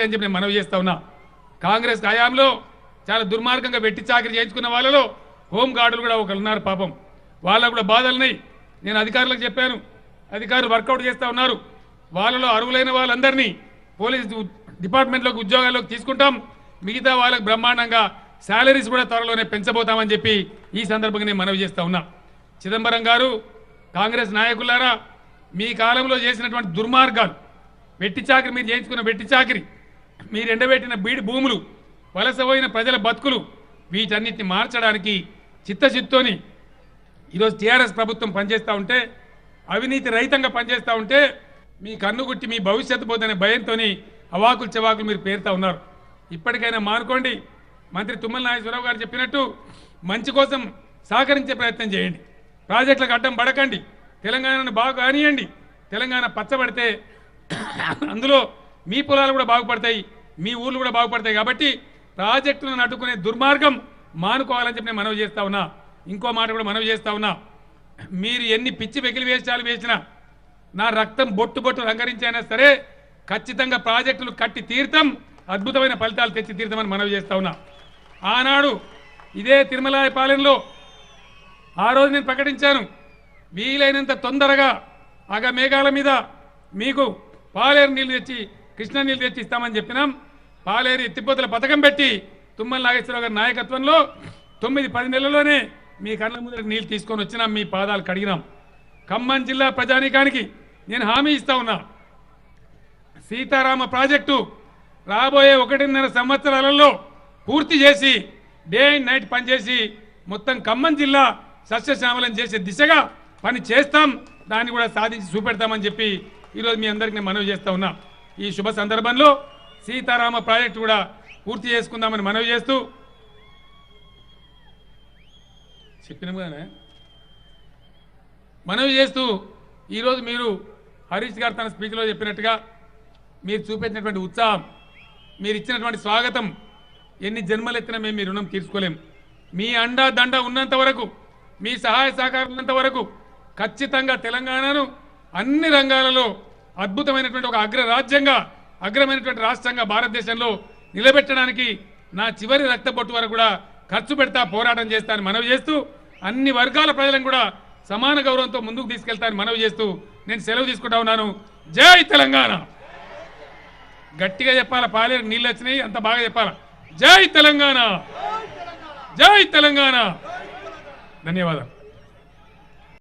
అని చెప్పి నేను మనవి చేస్తా ఉన్నా. కాంగ్రెస్ హయాంలో చాలా దుర్మార్గంగా వెట్టి చాకరీ చేయించుకున్న వాళ్ళలో హోమ్ గార్డులు కూడా ఒకరు ఉన్నారు. పాపం వాళ్ళకు కూడా బాధలున్నాయి. నేను అధికారులకు చెప్పాను, అధికారులు వర్కౌట్ చేస్తూ ఉన్నారు. వాళ్ళలో అర్హులైన వాళ్ళందరినీ పోలీస్ డిపార్ట్మెంట్లోకి ఉద్యోగాల్లోకి తీసుకుంటాం. మిగతా వాళ్ళకి బ్రహ్మాండంగా శాలరీస్ కూడా త్వరలోనే పెంచబోతామని చెప్పి ఈ సందర్భంగా నేను మనవి చేస్తా ఉన్నా. చిదంబరం గారు, కాంగ్రెస్ నాయకులారా, మీ కాలంలో చేసినటువంటి దుర్మార్గాలు, వెట్టి చాకరీ, మీరు చేయించుకున్న వెట్టి చాకరీ, మీరు ఎండబెట్టిన బీడి భూములు, వలసపోయిన ప్రజల బతుకులు, వీటన్నిటిని మార్చడానికి చిత్తశుద్ధితోని ఈరోజు టీఆర్ఎస్ ప్రభుత్వం పనిచేస్తూ ఉంటే, అవినీతి రహితంగా పనిచేస్తూ ఉంటే, మీ కన్నుగుట్టి మీ భవిష్యత్తు పోతనే భయంతో అవాకులు చెవాకులు మీరు పేరుతా ఉన్నారు. ఇప్పటికైనా మానుకోండి. మంత్రి తుమ్మల నాగేశ్వరరావు గారు చెప్పినట్టు మంచి కోసం సహకరించే ప్రయత్నం చేయండి. ప్రాజెక్టులకు అడ్డం పడకండి. తెలంగాణను బాగా కానియండి. తెలంగాణ పచ్చబడితే అందులో మీ పొలాలు కూడా బాగుపడతాయి, మీ ఊర్లు కూడా బాగుపడతాయి. కాబట్టి ప్రాజెక్టులను అడ్డుకునే దుర్మార్గం మానుకోవాలని చెప్పి నేను మనవి చేస్తా ఉన్నా. ఇంకో మాట కూడా మనవి చేస్తా ఉన్నా. మీరు ఎన్ని పిచ్చి వెకిలి వేషాలు వేసినా, నా రక్తం బొట్టు బొట్టు రంగరించైనా సరే ఖచ్చితంగా ప్రాజెక్టులు కట్టి తీర్థం, అద్భుతమైన ఫలితాలు తెచ్చి తీర్థమని మనవి చేస్తా ఉన్నా. ఆనాడు ఇదే తిరుమలాయపాలెంలో ఆ రోజు నేను ప్రకటించాను, వీలైనంత తొందరగా మేఘాల మీద మీకు పాలేరు నీళ్ళు తెచ్చి, కృష్ణా నీళ్ళు తెచ్చి ఇస్తామని చెప్పినాం. పాలేరు ఎత్తిపోతల పథకం పెట్టి తుమ్మల నాగేశ్వరరావు గారి నాయకత్వంలో 9-10 నెలల్లోనే మీ కళ్ళ ముందర నీళ్ళు తీసుకొని వచ్చినాం, మీ పాదాలు కడిగినాం. ఖమ్మం జిల్లా ప్రజానీకానికి నేను హామీ ఇస్తా ఉన్నా, సీతారామ ప్రాజెక్టు రాబోయే 1.5 సంవత్సరాలలో పూర్తి చేసి డే అండ్ నైట్ పనిచేసి మొత్తం ఖమ్మం జిల్లా సస్యశ్యామలం చేసే దిశగా పని చేస్తాం. దాన్ని కూడా సాధించి చూపెడతామని చెప్పి ఈరోజు మీ అందరికీ నేను మనవి చేస్తా ఉన్నా. ఈ శుభ సందర్భంలో సీతారామ ప్రాజెక్టు కూడా పూర్తి చేసుకుందామని మనవి చేస్తూ చెప్పినాముగానే మనవి చేస్తూ ఈరోజు మీరు హరీష్ గారు తన స్పీచ్లో చెప్పినట్టుగా మీరు చూపెట్టినటువంటి ఉత్సాహం, మీరు ఇచ్చినటువంటి స్వాగతం, ఎన్ని జన్మలెత్తినా మేము మీ రుణం తీర్చుకోలేం. మీ అండా దండ ఉన్నంత వరకు, మీ సహాయ సహకారం ఉన్నంత వరకు ఖచ్చితంగా తెలంగాణను అన్ని రంగాలలో అద్భుతమైనటువంటి ఒక అగ్రరాజ్యంగా, అగ్రమైనటువంటి రాష్ట్రంగా భారతదేశంలో నిలబెట్టడానికి నా చివరి రక్తపొట్టు వరకు కూడా ఖర్చు పెడతా, పోరాటం చేస్తానని మనవి చేస్తూ, అన్ని వర్గాల ప్రజలను కూడా సమాన గౌరవంతో ముందుకు తీసుకెళ్తానని మనవి చేస్తూ నేను సెలవు తీసుకుంటా ఉన్నాను. జై తెలంగాణ. గట్టిగా చెప్పాలా, పాలేరు నీళ్ళు వచ్చినాయి, అంత బాగా చెప్పాలా. జై తెలంగాణ, జై తెలంగాణ. ధన్యవాదాలు.